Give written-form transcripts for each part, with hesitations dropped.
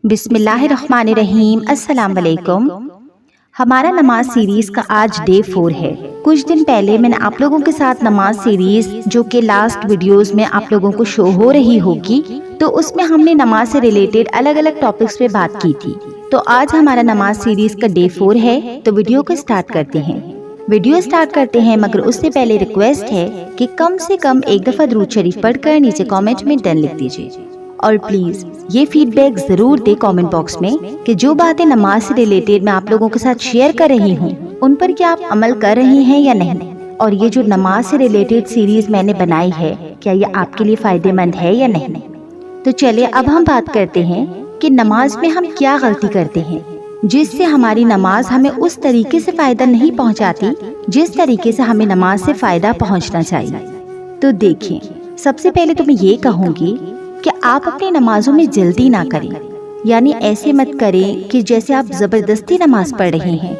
بسم اللہ الرحمن الرحیم۔ السلام علیکم۔ ہمارا نماز سیریز کا آج ڈے 4 ہے۔ کچھ دن پہلے میں نے آپ لوگوں کے ساتھ نماز سیریز جو کہ لاسٹ ویڈیوز میں آپ لوگوں کو شو ہو رہی ہوگی، تو اس میں ہم نے نماز سے ریلیٹڈ الگ الگ ٹاپکس پہ بات کی تھی۔ تو آج ہمارا نماز سیریز کا ڈے 4 ہے، تو ویڈیو کو سٹارٹ کرتے ہیں۔ ویڈیو سٹارٹ کرتے ہیں مگر اس سے پہلے ریکویسٹ ہے کہ کم سے کم ایک دفعہ درود شریف پڑھ کر نیچے کامنٹ میں ڈن لکھ دیجیے، اور پلیز یہ فیڈ بیک ضرور دے کامنٹ باکس میں کہ جو باتیں نماز سے ریلیٹڈ میں آپ لوگوں کے ساتھ شیئر کر رہی ہوں ان پر کیا آپ عمل کر رہی ہیں یا نہیں، اور یہ جو نماز سے ریلیٹڈ سیریز میں نے بنائی ہے کیا یہ آپ کے لیے فائدہ مند ہے یا نہیں۔ تو چلیے اب ہم بات کرتے ہیں کہ نماز میں ہم کیا غلطی کرتے ہیں جس سے ہماری نماز ہمیں اس طریقے سے فائدہ نہیں پہنچاتی جس طریقے سے ہمیں نماز سے فائدہ پہنچنا چاہیے۔ تو دیکھیں، سب سے پہلے تو میں یہ کہوں گی کہ آپ اپنی نمازوں میں جلدی نہ کریں، یعنی ایسے مت کریں کہ جیسے آپ زبردستی نماز پڑھ رہے ہیں،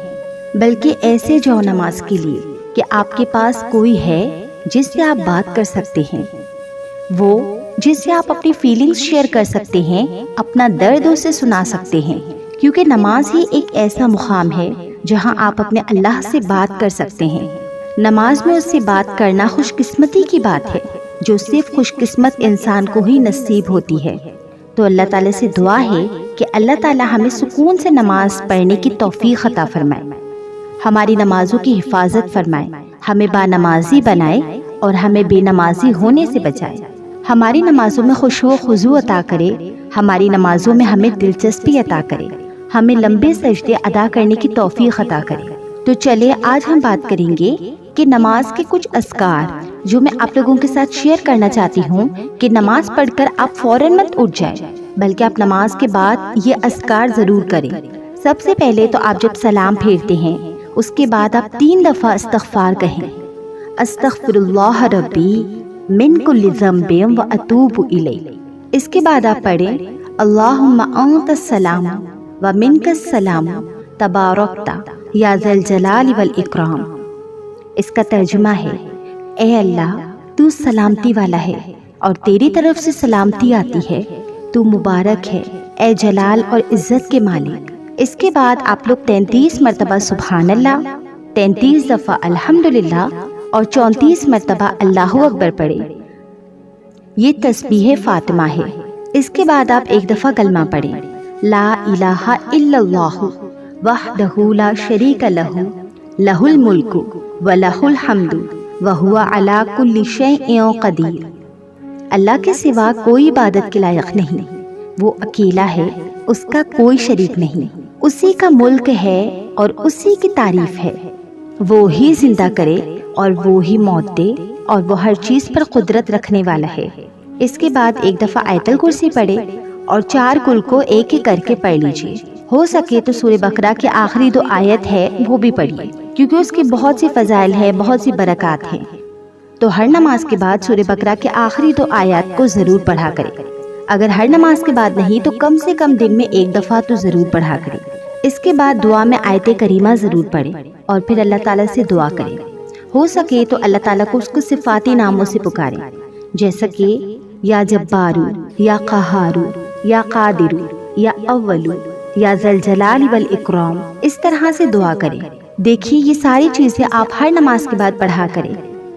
بلکہ ایسے جاؤ نماز کے لیے کہ آپ کے پاس کوئی ہے جس سے آپ بات کر سکتے ہیں، وہ جس سے آپ اپنی فیلنگز شیئر کر سکتے ہیں، اپنا درد اسے سنا سکتے ہیں، کیونکہ نماز ہی ایک ایسا مقام ہے جہاں آپ اپنے اللہ سے بات کر سکتے ہیں۔ نماز میں اس سے بات کرنا خوش قسمتی کی بات ہے جو صرف خوش قسمت انسان کو ہی نصیب ہوتی ہے۔ تو اللہ تعالیٰ سے دعا ہے کہ اللہ تعالیٰ ہمیں سکون سے نماز پڑھنے کی توفیق عطا فرمائے، ہماری نمازوں کی حفاظت فرمائے، ہمیں با نمازی بنائے اور ہمیں بے نمازی ہونے سے بچائے، ہماری نمازوں میں خشوع و خضوع عطا کرے، ہماری نمازوں میں ہمیں دلچسپی عطا کرے، ہمیں لمبے سجدے ادا کرنے کی توفیق عطا کرے۔ تو چلے آج ہم بات کریں گے کہ نماز کے کچھ اذکار جو میں آپ لوگوں کے ساتھ شیئر کرنا چاہتی ہوں کہ نماز پڑھ کر آپ فوراً مت اٹھ جائیں، بلکہ آپ نماز کے بعد یہ اذکار ضرور کریں۔ سب سے پہلے تو آپ جب سلام پھیرتے ہیں اس کے بعد آپ 3 دفعہ استغفار کہیں، استغفر اللہ ربی من کل ذنب و اتوب الیہ۔ اس کے بعد آپ پڑھیں اللہم انت السلام و منک السلام تبارکت یا ذا الجلال والاکرام۔ اس کا ترجمہ ہے، اے اللہ تو سلامتی والا ہے اور تیری طرف سے سلامتی آتی ہے، تو مبارک ہے اے جلال اور عزت کے مالک۔ اس کے بعد آپ لوگ 33 مرتبہ سبحان اللہ، 33 دفعہ الحمدللہ اور 34 مرتبہ اللہ اکبر پڑھیں۔ یہ تسبیح فاطمہ ہے۔ اس کے بعد آپ ایک دفعہ کلمہ پڑھیں، لا الہ الا اللہ وحدہ لا شریک لہ لہ الملک ولہ الحمد وہو علی کل شیء قدیر۔ اللہ کے سوا کوئی عبادت کے لائق نہیں، وہ اکیلا ہے، اس کا کوئی شریک نہیں، اسی کا ملک ہے اور اسی کی تعریف ہے، وہ ہی زندہ کرے اور وہ ہی موت دے اور وہ ہر چیز پر قدرت رکھنے والا ہے۔ اس کے بعد ایک دفعہ آیت الکرسی پڑھے اور 4 کل کو ایک ایک کر کے پڑھ لیجیے، ہو سکے تو سورہ بقرہ کی آخری 2 آیت ہے وہ بھی پڑھیے، کیونکہ اس کی بہت سی فضائل ہے، بہت سی برکات ہیں۔ تو ہر نماز کے بعد سورہ بقرہ کے آخری 2 آیات کو ضرور پڑھا کریں، اگر ہر نماز کے بعد نہیں تو کم سے کم دن میں 1 دفعہ تو ضرور پڑھا کریں۔ اس کے بعد دعا میں آیت کریمہ ضرور پڑھیں اور پھر اللہ تعالیٰ سے دعا کریں، ہو سکے تو اللہ تعالیٰ کو اس کو صفاتی ناموں سے پکاریں، جیسا کہ یا جبارو یا قہارو یا قادرو یا اولو یا ذا الجلال والاکرام، اس طرح سے دعا کریں۔ دیکھیے یہ ساری چیزیں آپ ہر نماز کے بعد پڑھا کریں۔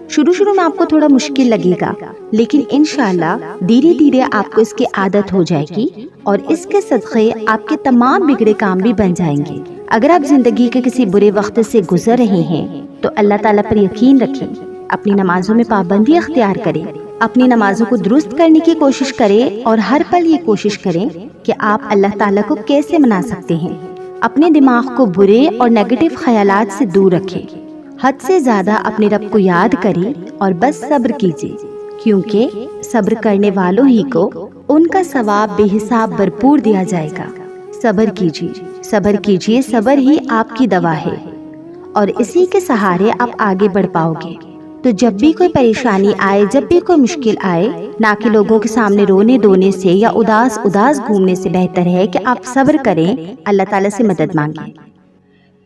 شروع میں آپ کو تھوڑا مشکل لگے گا، لیکن انشاءاللہ دھیرے دھیرے آپ کو اس کی عادت ہو جائے گی اور اس کے صدقے آپ کے تمام بگڑے کام بھی بن جائیں گے۔ اگر آپ زندگی کے کسی برے وقت سے گزر رہے ہیں تو اللہ تعالیٰ پر یقین رکھیں، اپنی نمازوں میں پابندی اختیار کریں، اپنی نمازوں کو درست کرنے کی کوشش کریں اور ہر پل یہ کوشش کریں کہ آپ اللہ تعالیٰ کو کیسے منا سکتے ہیں۔ اپنے دماغ کو برے اور نیگیٹو خیالات سے دور رکھیں، حد سے زیادہ اپنے رب کو یاد کریں اور بس صبر کیجیے، کیونکہ صبر کرنے والوں ہی کو ان کا ثواب بے حساب بھرپور دیا جائے گا۔ صبر کیجیے، صبر کیجیے، صبر ہی آپ کی دوا ہے اور اسی کے سہارے آپ آگے بڑھ پاؤ گے۔ تو جب بھی کوئی پریشانی آئے، جب بھی کوئی مشکل آئے، نہ کہ لوگوں کے سامنے رونے دھونے سے یا اداس گھومنے سے بہتر ہے کہ آپ صبر کریں، اللہ تعالیٰ سے مدد مانگیں۔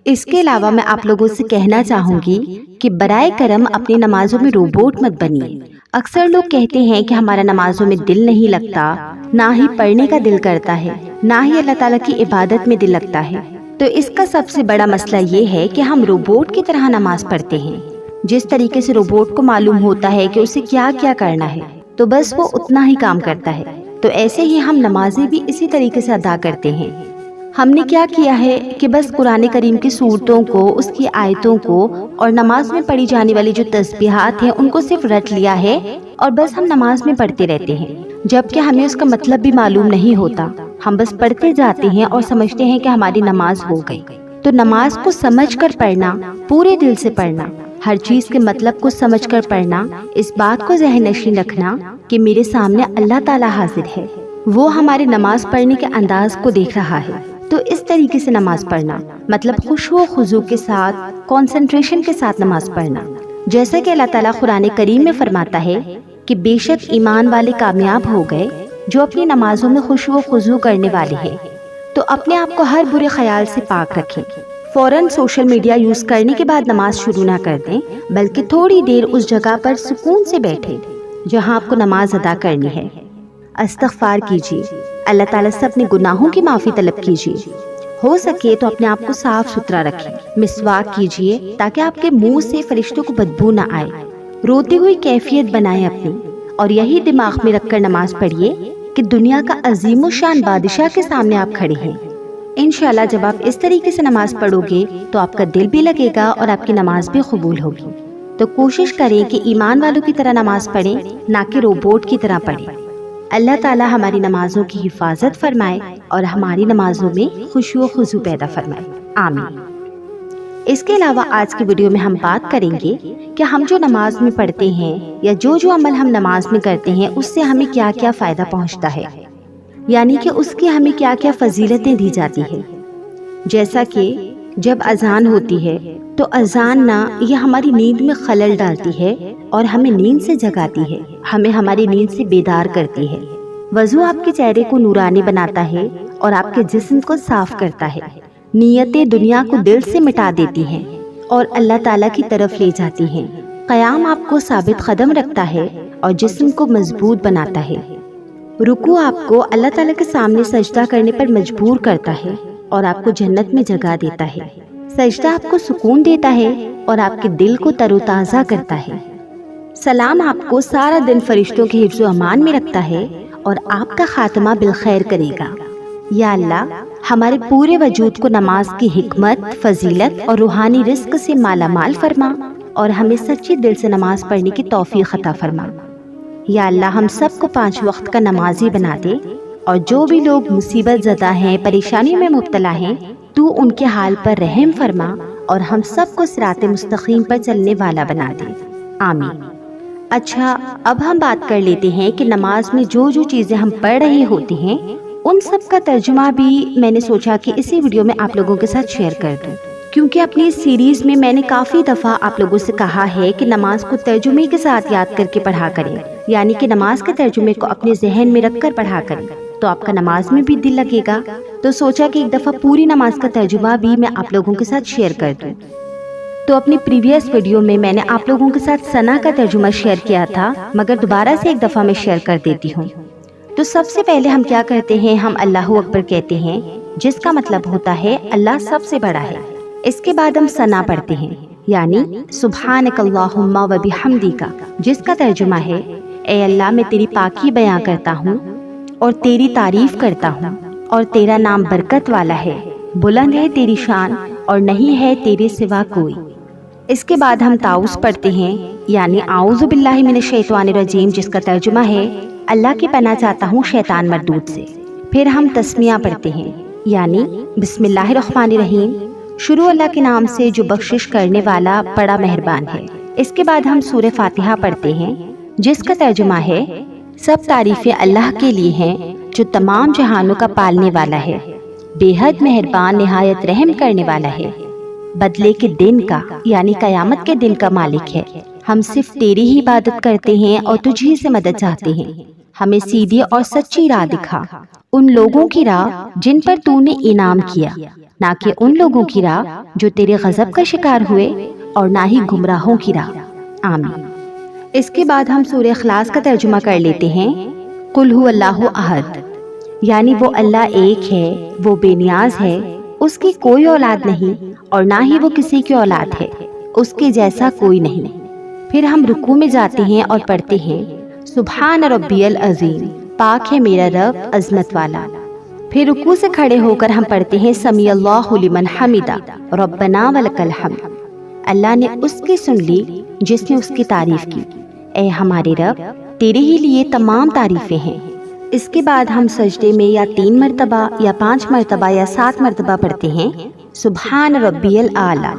اس کے علاوہ میں آپ لوگوں سے کہنا چاہوں گی کہ برائے کرم اپنی نمازوں میں روبوٹ مت بنیے، اکثر لوگ کہتے ہیں کہ ہمارا نمازوں میں دل نہیں لگتا، نہ ہی پڑھنے کا دل کرتا ہے، نہ ہی اللہ تعالیٰ کی عبادت میں دل لگتا ہے۔ تو اس کا سب سے بڑا مسئلہ یہ ہے کہ ہم روبوٹ کی طرح نماز پڑھتے ہیں۔ جس طریقے سے روبوٹ کو معلوم ہوتا ہے کہ اسے کیا کیا کرنا ہے تو بس وہ اتنا ہی کام کرتا ہے، تو ایسے ہی ہم نمازیں بھی اسی طریقے سے ادا کرتے ہیں۔ ہم نے کیا کیا ہے کہ بس قرآن کریم کی صورتوں کو، اس کی آیتوں کو اور نماز میں پڑھی جانے والی جو تسبیحات ہیں ان کو صرف رٹ لیا ہے اور بس ہم نماز میں پڑھتے رہتے ہیں، جبکہ ہمیں اس کا مطلب بھی معلوم نہیں ہوتا۔ ہم بس پڑھتے جاتے ہیں اور سمجھتے ہیں کہ ہماری نماز ہو گئی۔ تو نماز کو سمجھ کر پڑھنا، پورے دل سے پڑھنا، ہر چیز کے مطلب کو سمجھ کر پڑھنا، اس بات کو ذہن نشین رکھنا کہ میرے سامنے اللہ تعالیٰ حاضر ہے، وہ ہمارے نماز پڑھنے کے انداز کو دیکھ رہا ہے۔ تو اس طریقے سے نماز پڑھنا مطلب خشوع و خضوع کے ساتھ، کنسنٹریشن کے ساتھ نماز پڑھنا، جیسا کہ اللہ تعالیٰ قرآن کریم میں فرماتا ہے کہ بے شک ایمان والے کامیاب ہو گئے جو اپنی نمازوں میں خشوع و خضوع کرنے والے ہیں۔ تو اپنے آپ کو ہر برے خیال سے پاک رکھیں، فوراً سوشل میڈیا یوز کرنے کے بعد نماز شروع نہ کر دیں، بلکہ تھوڑی دیر اس جگہ پر سکون سے بیٹھیں جہاں آپ کو نماز ادا کرنی ہے۔ استغفار کیجیے، اللہ تعالیٰ سے اپنے گناہوں کی معافی طلب کیجیے، ہو سکے تو اپنے آپ کو صاف ستھرا رکھیں، مسواک کیجیے تاکہ آپ کے منہ سے فرشتوں کو بدبو نہ آئے، روتی ہوئی کیفیت بنائیں اپنی، اور یہی دماغ میں رکھ کر نماز پڑھیے کہ دنیا کا عظیم الشان بادشاہ کے سامنے آپ کھڑے ہیں۔ انشاءاللہ جب آپ اس طریقے سے نماز پڑھو گے تو آپ کا دل بھی لگے گا اور آپ کی نماز بھی قبول ہوگی۔ تو کوشش کریں کہ ایمان والوں کی طرح نماز پڑھیں، نہ کہ روبوٹ کی طرح پڑھیں۔ اللہ تعالیٰ ہماری نمازوں کی حفاظت فرمائے اور ہماری نمازوں میں خشوع و خضوع پیدا فرمائے، آمین۔ اس کے علاوہ آج کی ویڈیو میں ہم بات کریں گے کہ ہم جو نماز میں پڑھتے ہیں یا جو عمل ہم نماز میں کرتے ہیں اس سے ہمیں کیا کیا فائدہ پہنچتا ہے، یعنی کہ اس کی ہمیں کیا کیا فضیلتیں دی جاتی ہیں۔ جیسا کہ جب اذان ہوتی ہے تو اذان نہ یہ ہماری نیند میں خلل ڈالتی ہے اور ہمیں نیند سے جگاتی ہے، ہمیں ہماری نیند سے بیدار کرتی ہے۔ وضو آپ کے چہرے کو نورانی بناتا ہے اور آپ کے جسم کو صاف کرتا ہے۔ نیتیں دنیا کو دل سے مٹا دیتی ہیں اور اللہ تعالیٰ کی طرف لے جاتی ہیں۔ قیام آپ کو ثابت قدم رکھتا ہے اور جسم کو مضبوط بناتا ہے۔ رکوع آپ کو اللہ تعالیٰ کے سامنے سجدہ کرنے پر مجبور کرتا ہے اور آپ کو جنت میں جگہ دیتا ہے۔ سجدہ آپ کو سکون دیتا ہے اور آپ کے دل کو تر و تازہ کرتا ہے۔ سلام آپ کو سارا دن فرشتوں کے حفظ و امان میں رکھتا ہے اور آپ کا خاتمہ بالخیر کرے گا۔ یا اللہ ہمارے پورے وجود کو نماز کی حکمت، فضیلت اور روحانی رزق سے مالا مال فرما اور ہمیں سچے دل سے نماز پڑھنے کی توفیق عطا فرما۔ یا اللہ ہم سب کو 5 وقت کا نمازی بنا دے، اور جو بھی لوگ مصیبت زدہ ہیں، پریشانی میں مبتلا ہیں، تو ان کے حال پر رحم فرما اور ہم سب کو صراط مستقیم پر چلنے والا بنا دے، آمین۔ اچھا، اب ہم بات کر لیتے ہیں کہ نماز میں جو چیزیں ہم پڑھ رہے ہوتے ہیں ان سب کا ترجمہ بھی میں نے سوچا کہ اسی ویڈیو میں آپ لوگوں کے ساتھ شیئر کر دوں، کیونکہ اپنی اس سیریز میں میں نے کافی دفعہ آپ لوگوں سے کہا ہے کہ نماز کو ترجمے کے ساتھ یاد کر کے پڑھا کریں، یعنی کہ نماز کے ترجمے کو اپنے ذہن میں رکھ کر پڑھا کریں تو آپ کا نماز میں بھی دل لگے گا۔ تو سوچا کہ ایک دفعہ پوری نماز کا ترجمہ بھی میں آپ لوگوں کے ساتھ شیئر کر دوں۔ تو اپنی پریویس ویڈیو میں نے آپ لوگوں کے ساتھ ثنا کا ترجمہ شیئر کیا تھا، مگر دوبارہ سے ایک دفعہ میں شیئر کر دیتی ہوں۔ تو سب سے پہلے ہم کیا کرتے ہیں، ہم اللہ اکبر کہتے ہیں، جس کا مطلب ہوتا ہے اللہ سب سے بڑا ہے۔ اس کے بعد ہم ثنا پڑھتے ہیں، یعنی سبحانک اللہم و بحمدک، جس کا ترجمہ ہے اے اللہ میں تیری پاکی بیان کرتا ہوں اور تیری تعریف کرتا ہوں، اور تیرا نام برکت والا ہے، بلند ہے تیری شان اور نہیں ہے تیرے سوا کوئی۔ اس کے بعد ہم تعوذ پڑھتے ہیں، یعنی اعوذ باللہ من الشیطان الرجیم، جس کا ترجمہ ہے اللہ کی پناہ چاہتا ہوں شیطان مردود سے۔ پھر ہم تسمیہ پڑھتے ہیں، یعنی بسم اللہ الرحمن الرحیم، شروع اللہ کے نام سے جو بخشش کرنے والا بڑا مہربان ہے۔ اس کے بعد ہم سورہ فاتحہ پڑھتے ہیں، جس کا ترجمہ ہے سب تعریفیں اللہ کے لیے ہیں جو تمام جہانوں کا پالنے والا ہے، بے حد مہربان، نہایت رحم کرنے والا ہے، بدلے کے دن کا یعنی قیامت کے دن کا مالک ہے۔ ہم صرف تیری ہی عبادت کرتے ہیں اور تجھ ہی سے مدد چاہتے ہیں، ہمیں سیدھی اور سچی راہ دکھا، ان لوگوں کی راہ جن پر تو نے انعام کیا، نہ کہ ان لوگوں کی راہ جو تیرے غضب کا شکار ہوئے، اور نہ ہی گمراہوں کی راہ، آمین۔ اس کے بعد ہم سورہ اخلاص کا ترجمہ کر لیتے ہیں۔ قل هو اللہ احد، یعنی وہ اللہ ایک ہے، وہ بے نیاز ہے، اس کی کوئی اولاد نہیں اور نہ ہی وہ کسی کی اولاد ہے، اس کے جیسا کوئی نہیں۔ پھر ہم رکوع میں جاتے ہیں اور پڑھتے ہیں سبحان ربی العظیم، پاک ہے میرا رب عظمت والا۔ پھر رکوع سے کھڑے ہو کر ہم پڑھتے ہیں سمیع اللہ لمن حمدہ ربنا ولک الحمد، اللہ نے اس کی سن لی جس نے اس کی تعریف کی، اے ہمارے رب تیرے ہی لیے تمام تعریفیں ہیں۔ اس کے بعد ہم سجدے میں یا 3 مرتبہ یا 5 مرتبہ یا 7 مرتبہ پڑھتے ہیں سبحان ربی الاعلی،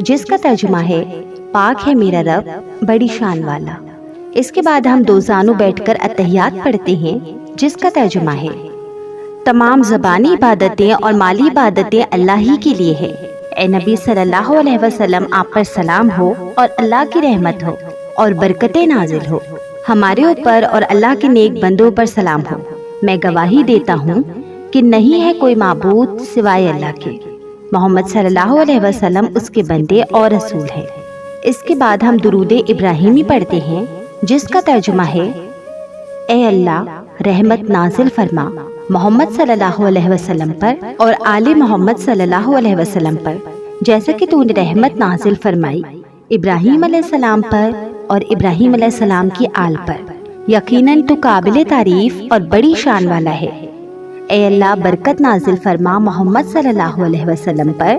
جس کا ترجمہ ہے پاک ہے میرا رب بڑی شان والا۔ اس کے بعد ہم 2 زانوں بیٹھ کر اتحیات پڑھتے ہیں، جس کا ترجمہ ہے تمام زبانی عبادتیں اور مالی عبادتیں اللہ ہی کے لیے ہے، اے نبی صلی اللہ علیہ وسلم آپ پر سلام ہو اور اللہ کی رحمت ہو اور برکتیں نازل ہو، ہمارے اوپر اور اللہ کے نیک بندوں پر سلام ہو۔ میں گواہی دیتا ہوں کہ نہیں ہے کوئی معبود سوائے اللہ کے، محمد صلی اللہ علیہ وسلم اس کے بندے اور رسول ہیں۔ اس کے بعد ہم درود ابراہیمی پڑھتے ہیں، جس کا ترجمہ ہے اے اللہ رحمت نازل فرما محمد صلی اللہ علیہ وسلم پر اور آل محمد صلی اللہ علیہ وسلم پر، جیسا کہ تو نے رحمت نازل فرمائی ابراہیم علیہ السلام پر اور ابراہیم علیہ السلام کی آل پر، یقیناً تو قابل تعریف اور بڑی شان والا ہے۔ اے اللہ برکت نازل فرما محمد صلی اللہ علیہ وسلم پر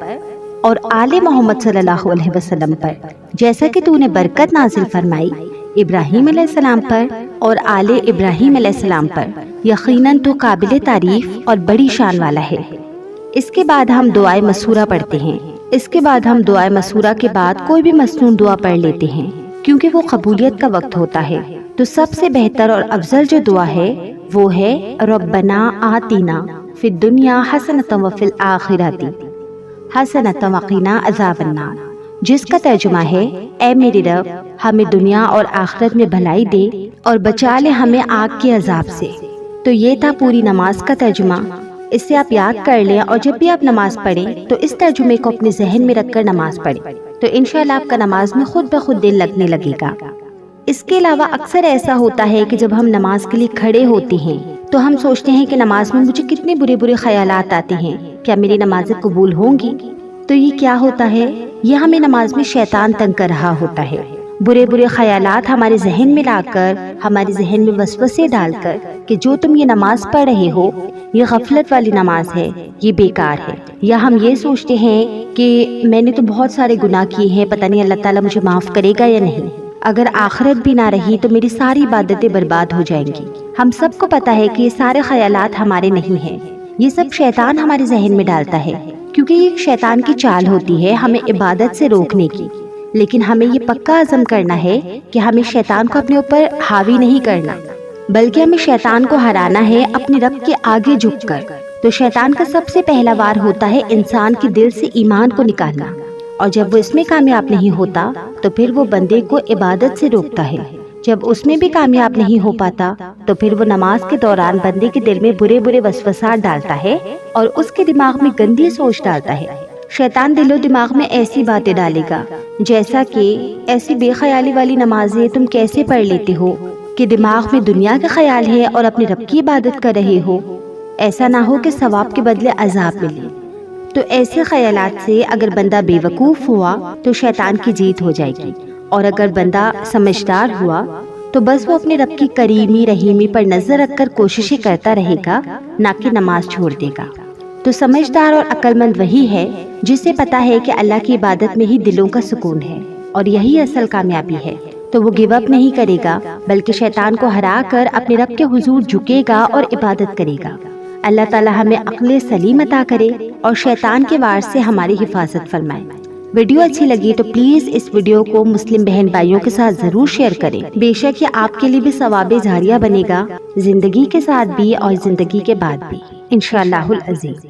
اور آل محمد صلی اللہ علیہ وسلم پر، جیسا کہ تو نے برکت نازل فرمائی ابراہیم علیہ السلام پر اور آل ابراہیم علیہ السلام پر، یقیناً تو قابل تعریف اور بڑی شان والا ہے۔ اس کے بعد ہم دعائے مسورہ پڑھتے ہیں۔ اس کے بعد ہم دعائے مسورہ کے بعد کوئی بھی مسنون دعا پڑھ لیتے ہیں، کیونکہ وہ قبولیت کا وقت ہوتا ہے۔ تو سب سے بہتر اور افضل جو دعا ہے وہ ہے ربنا آتینا فی الدنیا حسنۃ وفی الآخرۃ حسنۃ وقنا عذاب النار، جس کا ترجمہ ہے اے میرے رب ہمیں دنیا اور آخرت میں بھلائی دے اور بچا لے ہمیں آگ کے عذاب سے۔ تو یہ تھا پوری نماز کا ترجمہ، اس سے آپ یاد کر لیں اور جب بھی آپ نماز پڑھیں تو اس ترجمے کو اپنے ذہن میں رکھ کر نماز پڑھیں، تو انشاءاللہ آپ کا نماز میں خود بخود دل لگنے لگے گا۔ اس کے علاوہ اکثر ایسا ہوتا ہے کہ جب ہم نماز کے لیے کھڑے ہوتے ہیں تو ہم سوچتے ہیں کہ نماز میں مجھے کتنے برے خیالات آتے ہیں، کیا میری نمازیں قبول ہوں گی؟ تو یہ کیا ہوتا ہے؟ یہ ہمیں نماز میں شیطان تنگ کر رہا ہوتا ہے، برے خیالات ہمارے ذہن میں لا کر، ہمارے ذہن میں وسوسے ڈال کر کہ جو تم یہ نماز پڑھ رہے ہو یہ غفلت والی نماز ہے، یہ بیکار ہے۔ یا ہم یہ سوچتے ہیں کہ میں نے تو بہت سارے گناہ کیے ہیں، پتہ نہیں اللہ تعالیٰ مجھے معاف کرے گا یا نہیں، اگر آخرت بھی نہ رہی تو میری ساری عبادتیں برباد ہو جائیں گی۔ ہم سب کو پتہ ہے کہ یہ سارے خیالات ہمارے نہیں ہیں، یہ سب شیطان ہمارے ذہن میں ڈالتا ہے، کیونکہ یہ شیطان کی چال ہوتی ہے ہمیں عبادت سے روکنے کی۔ لیکن ہمیں یہ پکا عزم کرنا ہے کہ ہمیں شیطان کو اپنے اوپر حاوی نہیں کرنا، بلکہ ہمیں شیطان کو ہرانا ہے اپنے رب کے آگے جھک کر۔ تو شیطان کا سب سے پہلا وار ہوتا ہے انسان کے دل سے ایمان کو نکالنا، اور جب وہ اس میں کامیاب نہیں ہوتا تو پھر وہ بندے کو عبادت سے روکتا ہے۔ جب اس میں بھی کامیاب نہیں ہو پاتا تو پھر وہ نماز کے دوران بندے کے دل میں برے وسوسات ڈالتا ہے اور اس کے دماغ میں گندی سوچ ڈالتا ہے۔ شیطان دل و دماغ میں ایسی باتیں ڈالے گا جیسا کہ ایسی بے خیالی والی نمازیں تم کیسے پڑھ لیتے ہو کہ دماغ میں دنیا کا خیال ہے اور اپنے رب کی عبادت کر رہے ہو، ایسا نہ ہو کہ ثواب کے بدلے عذاب ملے۔ تو ایسے خیالات سے اگر بندہ بے وقوف ہوا تو شیطان کی جیت ہو جائے گی، اور اگر بندہ سمجھدار ہوا تو بس وہ اپنے رب کی کریمی رحیمی پر نظر رکھ کر کوششیں کرتا رہے گا، نہ کہ نماز چھوڑ دے گا۔ تو سمجھدار اور عقل مند وہی ہے جسے پتا ہے کہ اللہ کی عبادت میں ہی دلوں کا سکون ہے اور یہی اصل کامیابی ہے۔ تو وہ گیو اپ نہیں کرے گا، بلکہ شیطان کو ہرا کر اپنے رب کے حضور جھکے گا اور عبادت کرے گا۔ اللہ تعالی ہمیں عقل سلیم عطا کرے اور شیطان کے وار سے ہماری حفاظت فرمائے۔ ویڈیو اچھی لگی تو پلیز اس ویڈیو کو مسلم بہن بھائیوں کے ساتھ ضرور شیئر کریں، بے شک یہ آپ کے لیے بھی ثواب جاریہ بنے گا، زندگی کے ساتھ بھی اور زندگی کے بعد بھی انشاءاللہ العزیز۔